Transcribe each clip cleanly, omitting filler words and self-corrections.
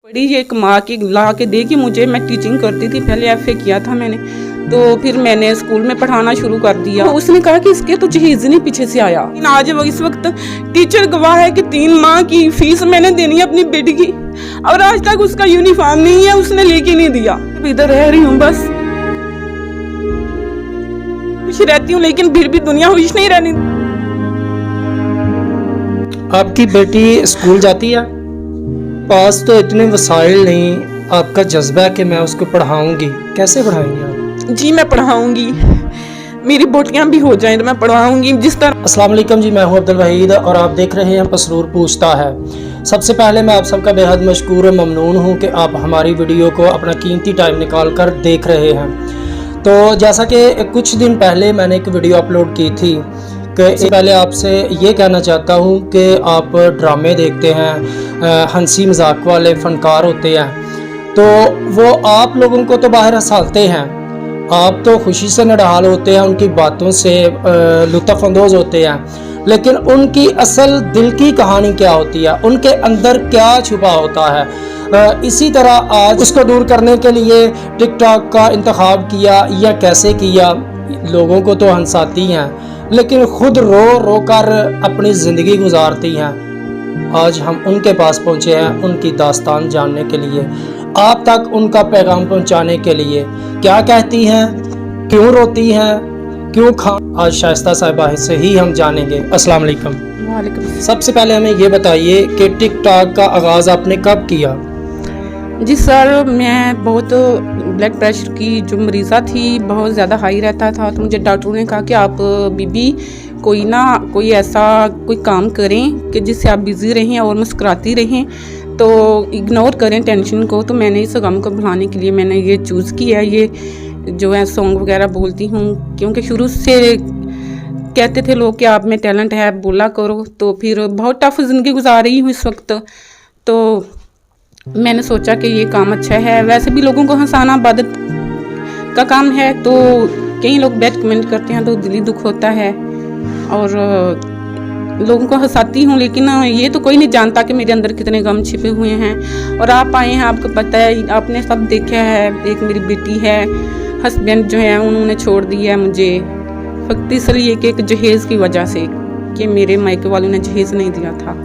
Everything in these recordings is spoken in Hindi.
बड़ी ये कमा के ला के देगी मुझे। मैं टीचिंग करती थी, पहले एफए किया था मैंने, तो फिर मैंने स्कूल में पढ़ाना शुरू कर दिया। तो उसने कहा कि इसके तो जहेज नहीं पीछे से आया। आज वो इस वक्त टीचर गवाह है कि 3 माह की फीस मैंने देनी है अपनी बेटी की, और आज तक उसका यूनिफॉर्म नहीं है, उसने लेके नहीं दिया। इधर रह रही हूँ, बस खुश रहती हूँ, लेकिन फिर भी दुनिया खुश नहीं रहनी। आपकी बेटी स्कूल जाती है? पास तो इतने वसाइल नहीं, आपका जज्बा है कि मैं उसको पढ़ाऊंगी, कैसे पढ़ाएंगे आप? जी मैं पढ़ाऊंगी, मेरी बोटियां भी हो जाएं तो मैं पढ़ाऊंगी जिस तरह। अस्सलाम वालेकुम जी, मैं हूं अब्दुल वहीद और आप देख रहे हैं पसरूर पूछता है। सबसे पहले मैं आप सबका बेहद मशकूर और ममनून हूं कि आप हमारी वीडियो को अपना कीमती टाइम निकाल कर देख रहे हैं। तो जैसा कि कुछ दिन पहले मैंने एक वीडियो अपलोड की थी कि इससे पहले आपसे ये कहना चाहता हूँ कि आप ड्रामे देखते हैं, हंसी मजाक वाले फनकार होते हैं, तो वो आप लोगों को तो बाहर हंसाते हैं, आप तो खुशी से नडहाल होते हैं, उनकी बातों से लुत्फ़ अंदोज़ होते हैं, लेकिन उनकी असल दिल की कहानी क्या होती है, उनके अंदर क्या छुपा होता है। इसी तरह आज उसको दूर करने के लिए टिकटॉक का इंतखाब किया या कैसे किया। लोगों को तो हंसाती हैं लेकिन खुद रो रो कर अपनी ज़िंदगी गुजारती हैं। आज हम उनके पास पहुँचे हैं उनकी दास्तान जानने के लिए, आप तक उनका पैगाम पहुँचाने के लिए। क्या कहती हैं, क्यों रोती हैं, क्यों आज शाइस्ता साहिबा से ही हम जानेंगे। अस्सलाम वालेकुम। वालेकुम। सबसे पहले हमें ये बताइए कि टिकटॉक का आगाज़ आपने कब किया? जी सर, मैं बहुत ब्लड प्रेशर की जो मरीज़ा थी, बहुत ज़्यादा हाई रहता था, तो मुझे डॉक्टरों ने कहा कि आप बीबी कोई ऐसा कोई काम करें कि जिससे आप बिज़ी रहें और मुस्कुराती रहें, तो इग्नोर करें टेंशन को। तो मैंने इस गम को भुलाने के लिए मैंने ये चूज़ किया, ये जो है सॉन्ग वगैरह बोलती हूँ, क्योंकि शुरू से कहते थे लोग कि आप में टैलेंट है, बोला करो। तो फिर बहुत टफ ज़िंदगी गुजार रही हूँ इस वक्त, तो मैंने सोचा कि ये काम अच्छा है। वैसे भी लोगों को हंसाना इबादत का काम है, तो कई लोग बैड कमेंट करते हैं तो दिली दुख होता है, और लोगों को हंसाती हूँ, लेकिन ये तो कोई नहीं जानता कि मेरे अंदर कितने गम छिपे हुए हैं। और आप आए हैं, आपको पता है, आपने सब देखा है। एक मेरी बेटी है, हस्बैंड जो है उन्होंने छोड़ दिया है मुझे, फक्त इसलिए कि एक जहेज़ की वजह से, कि मेरे मायके वालों ने जहेज़ नहीं दिया था।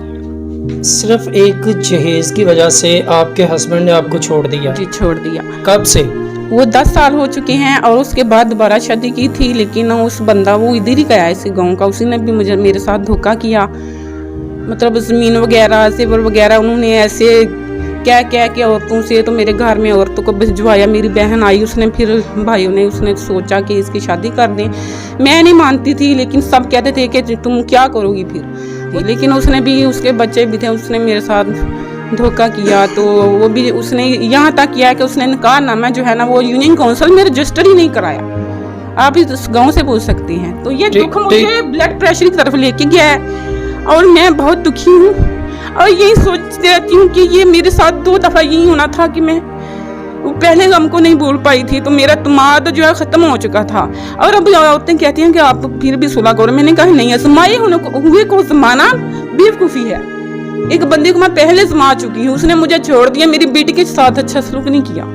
सिर्फ एक जहेज की वजह से आपके हस्बैंड ने आपको छोड़ दिया? जी छोड़ दिया। कब से? वो 10 साल हो चुके हैं, और उसके बाद दोबारा शादी की थी, लेकिन उस बंदा वो इधर ही गया इसी गांव का, उसी ने भी मेरे साथ धोखा किया। मतलब ज़मीन वगैरह सिवर वगैरह उन्होंने ऐसे क्या कि औरतों से, तो मेरे घर में औरतों को भिजवाया। मेरी बहन आई, उसने फिर भाइयों ने उसने सोचा कि इसकी शादी कर दें। मैं नहीं मानती थी, लेकिन सब कहते थे कि तुम क्या करोगी फिर। लेकिन उसने भी, उसके बच्चे भी थे, उसने मेरे साथ धोखा किया। तो वो भी उसने यहाँ तक किया कि उसने निकाहनामा जो है ना, वो यूनियन काउंसिल में रजिस्टर ही नहीं कराया। आप इस गांव से पूछ सकते हैं। तो ये दुख मुझे ब्लड प्रेशर की तरफ लेके गया है, और मैं बहुत दुखी हूँ, और यही सोचती रहती हूँ कि ये मेरे साथ 2 दफ़ा यही होना था कि मैं पहले गम को नहीं भूल पाई थी, तो मेरा तमाद जो है ख़त्म हो चुका था। और अब औरतें कहती हैं कि आप फिर भी सुलह करो। मैंने कहा नहीं, समाये हुए को ज़माना बेवकूफ़ी है। एक बंदे को मैं पहले समा चुकी हूँ, उसने मुझे छोड़ दिया, मेरी बेटी के साथ अच्छा सलूक नहीं किया,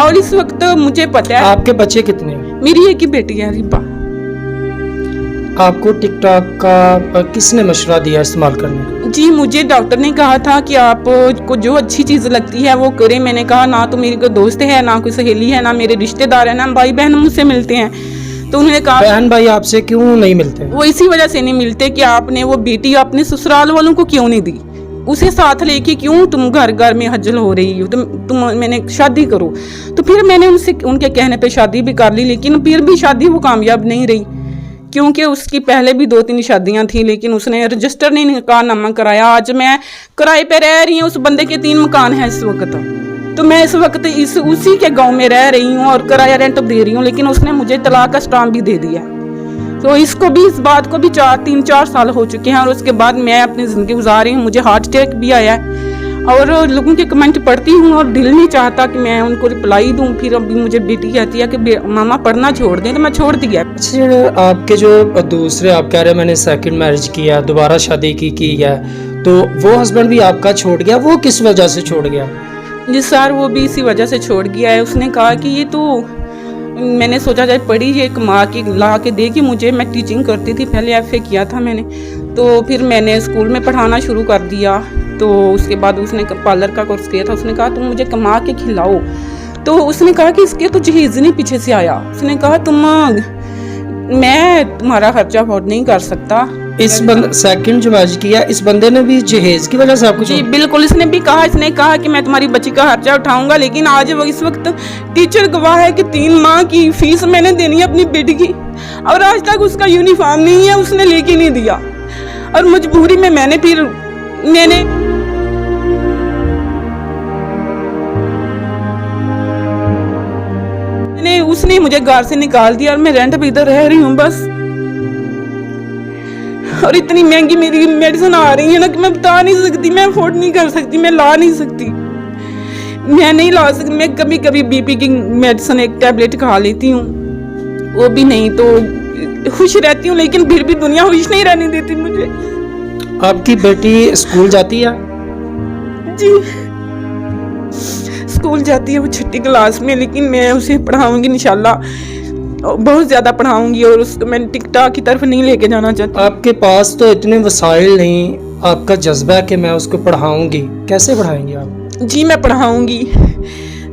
और इस वक्त मुझे पता है। आपके बच्चे कितने हैं? मेरी एक ही बेटी है, रिबा। आपको टिकटॉक का किसने मशवरा दिया इस्तेमाल करने का? जी मुझे डॉक्टर ने कहा था कि आपको जो अच्छी चीज़ लगती है वो करें। मैंने कहा ना तो मेरी कोई दोस्त है, ना कोई सहेली है, ना मेरे रिश्तेदार है, ना भाई बहन मुझसे मिलते हैं। तो उन्होंने कहा बहन भाई आपसे क्यों नहीं मिलते? वो इसी वजह से नहीं मिलते कि आपने वो बेटी अपने ससुराल वालों को क्यों नहीं दी, उसे साथ लेके क्यों तुम घर घर में हजल हो रही हो, तुम मैंने शादी करो। तो फिर मैंने उनके कहने पे शादी भी कर ली, लेकिन फिर भी शादी वो कामयाब नहीं रही, क्योंकि उसकी पहले भी 2-3 शादियां थी, लेकिन उसने रजिस्टर नहीं निकाहनामा कराया। आज मैं किराए पे रह रही हूँ, उस बंदे के 3 मकान हैं इस वक्त, तो मैं इस वक्त उसी के गांव में रह रही हूँ और किराया रेंट दे रही हूँ, लेकिन उसने मुझे तलाक का स्टाम्प भी दे दिया। तो इसको भी, इस बात को भी 3-4 साल हो चुके हैं, और उसके बाद मैं अपनी ज़िंदगी गुजार रही हूँ। मुझे हार्ट अटैक भी आया है, और लोगों के कमेंट पढ़ती हूँ और दिल नहीं चाहता कि मैं उनको रिप्लाई दूँ। फिर अभी मुझे बेटी कहती है कि मामा पढ़ना छोड़ दें, तो मैं छोड़ दिया। अच्छा, आपके जो दूसरे, आप कह रहे हैं मैंने सेकंड मैरिज किया, दोबारा शादी की है, तो वो हस्बैंड भी आपका छोड़ गया, वो किस वजह से छोड़ गया? जी सर, वो भी इसी वजह से छोड़ गया है। उसने कहा कि ये तो मैंने सोचा जाए पढ़ी ये कमा के ला के देगी मुझे। मैं टीचिंग करती थी पहले, एफए किया था मैंने, तो फिर मैंने स्कूल में पढ़ाना शुरू कर दिया। तो उसके बाद उसने पार्लर का कोर्स किया था। उसने कहा तुम मुझे कमा के खिलाओ। तो उसने कहा कि इसके तो जहेज नहीं पीछे से आया। उसने कहा मैं तुम्हारा खर्चा अफोर्ड नहीं कर सकता। सेकंड जो मैच किया इस बंदे ने भी जहेज की वजह से आपको? जी बिल्कुल, इसने कहा कि मैं तुम्हारी बच्ची का खर्चा उठाऊंगा, लेकिन आज वो इस वक्त टीचर गवाह है कि 3 माह की फीस मैंने देनी है अपनी बेटी की, और आज तक उसका यूनिफॉर्म नहीं है, उसने लेके नहीं दिया। और मजबूरी में उसने मुझे घर से निकाल दिया और मैं रेंट पे इधर रह रही हूँ बस। और इतनी महंगी मेरी मेडिसिन आ रही है ना कि मैं बता नहीं सकती, मैं अफोर्ड नहीं कर सकती, मैं ला नहीं सकती, मैं नहीं ला सकती। मैं कभी कभी बीपी की मेडिसिन एक टैबलेट खा लेती हूँ, वो भी नहीं तो खुश रहती हूँ, लेकिन फिर भी दुनिया खुश नहीं रहने देती मुझे। आपकी बेटी स्कूल जाती है? जी स्कूल जाती है, वो 6ठी क्लास में, लेकिन मैं उसे पढ़ाऊंगी इंशाल्लाह, बहुत ज़्यादा पढ़ाऊंगी, और उसको मैं टिकटॉक की तरफ नहीं लेके जाना चाहती। आपके पास तो इतने वसाइल नहीं, आपका जज्बा है कि मैं उसको पढ़ाऊंगी, कैसे पढ़ाएंगे आप? जी मैं पढ़ाऊंगी,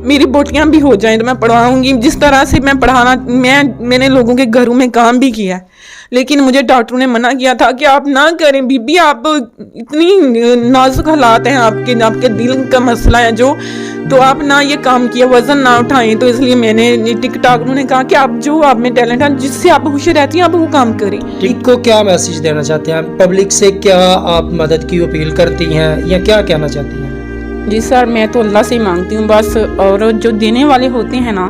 मेरी बोटियां भी हो जाएं तो मैं पढ़ाऊंगी। जिस तरह से मैं पढ़ाना, मैंने लोगों के घरों में काम भी किया है, लेकिन मुझे डॉक्टर ने मना किया था कि आप ना करें बीबी, आप इतनी नाजुक हालात हैं, आपके दिल का मसला है जो, तो आप ना ये काम किया, वजन ना उठाएं। तो इसलिए मैंने टिकटॉक, उन्होंने कहा कि आप जो आप में टैलेंट है, जिससे आप खुश रहती हैं, आप वो काम करें। टिक को क्या मैसेज देना चाहते हैं पब्लिक से? क्या आप मदद की अपील करती हैं या क्या कहना चाहती हैं? जी सर, मैं तो अल्लाह से ही मांगती हूँ बस, और जो देने वाले होते हैं ना,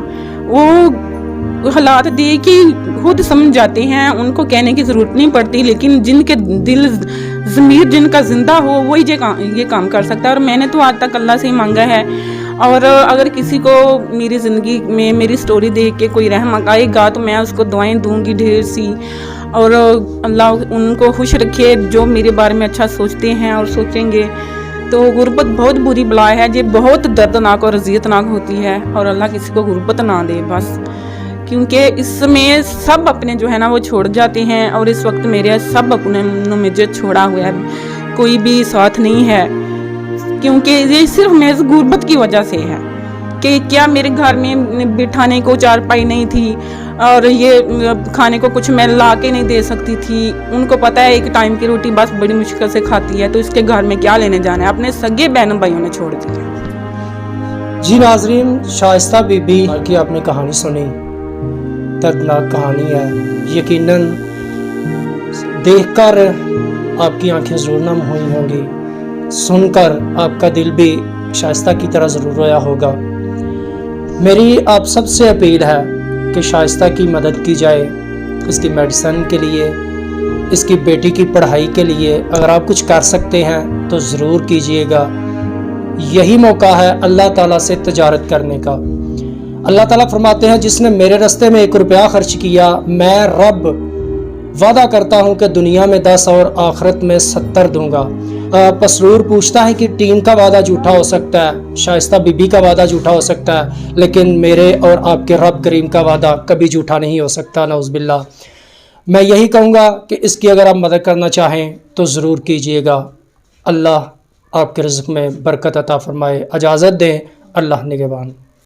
वो हालात देख के खुद समझ जाते हैं, उनको कहने की ज़रूरत नहीं पड़ती। लेकिन जिनके दिल ज़मीर जिनका ज़िंदा हो वही ये काम कर सकता है। और मैंने तो आज तक अल्लाह से ही मांगा है, और अगर किसी को मेरी ज़िंदगी में मेरी स्टोरी देख के कोई रहमत आएगा तो मैं उसको दुआएं दूंगी ढेर सी, और अल्लाह उनको खुश रखे जो मेरे बारे में अच्छा सोचते हैं और सोचेंगे। तो गुर्बत बहुत बुरी बला है, ये बहुत दर्दनाक और अज़ियतनाक होती है, और अल्लाह किसी को गुर्बत ना दे बस, क्योंकि इसमें सब अपने जो है ना वो छोड़ जाते हैं, और इस वक्त मेरे सब अपने मुझे छोड़ा हुआ है, कोई भी साथ नहीं है, क्योंकि ये सिर्फ महज गुर्बत की वजह से है कि क्या मेरे घर में बिठाने को चारपाई नहीं थी, और ये खाने को कुछ मैं ला के नहीं दे सकती थी। उनको पता है एक टाइम की रोटी बस बड़ी मुश्किल से खाती है, तो इसके घर में क्या लेने जाना है, अपने सगे बहन भाइयों ने छोड़ दिया। जी नाजरीन, शाइस्ता बीबी की आपने कहानी सुनी, दर्दनाक कहानी है। यकीनन देखकर आपकी आंखें ज़रूर नम हुई होंगी, सुनकर आपका दिल भी शाइस्ता की तरह ज़रूर रोया होगा। मेरी आप सबसे अपील है कि शाइस्ता की मदद की जाए, इसकी मेडिसिन के लिए, इसकी बेटी की पढ़ाई के लिए। अगर आप कुछ कर सकते हैं तो ज़रूर कीजिएगा, यही मौका है अल्लाह ताला से तजारत करने का। अल्लाह ताला फरमाते हैं, जिसने मेरे रास्ते में 1 रुपया खर्च किया, मैं रब वादा करता हूँ कि दुनिया में 10 और आखिरत में 70 दूंगा। पसरूर पूछता है कि टीम का वादा झूठा हो सकता है, शाइस्ता बीबी का वादा झूठा हो सकता है, लेकिन मेरे और आपके रब करीम का वादा कभी झूठा नहीं हो सकता, नौज़ुबिल्लाह। मैं यही कहूँगा कि इसकी अगर आप मदद करना चाहें तो ज़रूर कीजिएगा। अल्लाह आपके रिज़्क़ में बरकत अता फरमाए। इजाज़त दें, अल्लाह निगहबान।